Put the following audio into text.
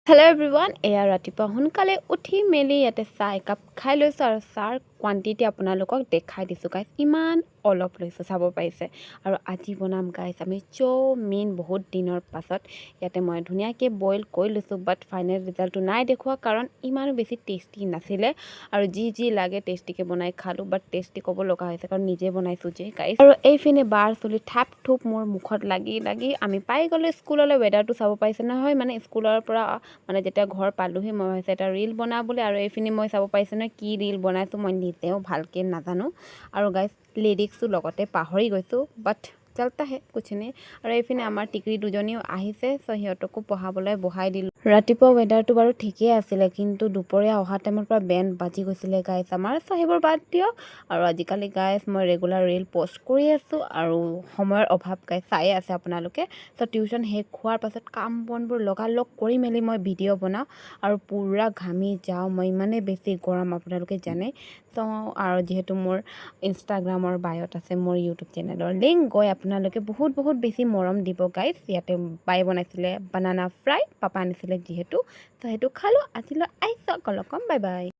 Hello' everyone, এয়া ৰাতিপুৱা সোনকালে উঠি মেলি ইয়াতে চাহ একাপ খাই লৈছোঁ আৰু চাহৰ কোৱান্টিটি আপোনালোকক দেখাই দিছোঁ গাইছ। ইমান অলপ লৈছোঁ, চাব পাৰিছে। আৰু আজি বনাম গাইছ আমি চাওমিন বহুত দিনৰ পাছত। ইয়াতে মই ধুনীয়াকৈ বইল কৰি লৈছোঁ, বাট ফাইনেল ৰিজাল্টটো নাই দেখুওৱা কাৰণ ইমানো বেছি টেষ্টি নাছিলে। আৰু যি লাগে টেষ্টিকৈ বনাই খালোঁ, বাট টেষ্টি ক'ব লগা হৈছে কাৰণ নিজে বনাইছোঁ যে গাইছ। আৰু এইপিনে বাৰ চুলি থাপ থুপ মোৰ মুখত লাগি আমি পাই গ'লোঁ স্কুললৈ। ৱেডাৰটো চাব পাৰিছে নহয়, মানে স্কুলৰ পৰা মানে যেতিয়া ঘৰ পালোহি মই ভাবিছোঁ এটা ৰীল বনাবলৈ। আৰু এইখিনি মই চাব পাৰিছোঁ নহয় কি ৰীল বনাইছোঁ মই নিজেও ভালকৈ নাজানো। আৰু গাইছ লিৰিক্সটো লগতে পাহৰি গৈছোঁ, বাট চলতা হে কুছ নেই। আৰু এইপিনে আমাৰ টিকৰি দুজনীও আহিছে, চ' সিহঁতকো পঢ়াবলৈ বহাই দিলোঁ। ৰাতিপুৱা ৱেডাৰটো বাৰু ঠিকেই আছিলে, কিন্তু দুপৰীয়া অহা টাইমৰ পৰা বেণ্ড বাজি গৈছিলে গাইছ আমাৰ। চ' সেইবোৰ বাদ দিয়ক। আৰু আজিকালি গাইছ মই ৰেগুলাৰ ৰীল পষ্ট কৰি আছোঁ আৰু সময়ৰ অভাৱ গাইছ চায়ে আছে আপোনালোকে। চ' টিউশ্যন শেষ হোৱাৰ পাছত কাম বনবোৰ লগালগ কৰি মেলি মই ভিডিঅ' বনাওঁ আৰু পূৰা ঘামি যাওঁ মই, ইমানেই বেছি গৰম আপোনালোকে জানে। চ' আৰু যিহেতু মোৰ ইনষ্টাগ্ৰামৰ বায়ত আছে মোৰ ইউটিউব চেনেলৰ লিংক, গৈ আপোনালোকে বহুত বেছি মৰম দিব গাইছ। ইয়াতে বাই বনাইছিলে বানানা ফ্ৰাই, পাপা আনিছিলে যিহেতু, চ' সেইটো খালোঁ। আজিলৈ আহিছোঁ, অকল বাই বাই।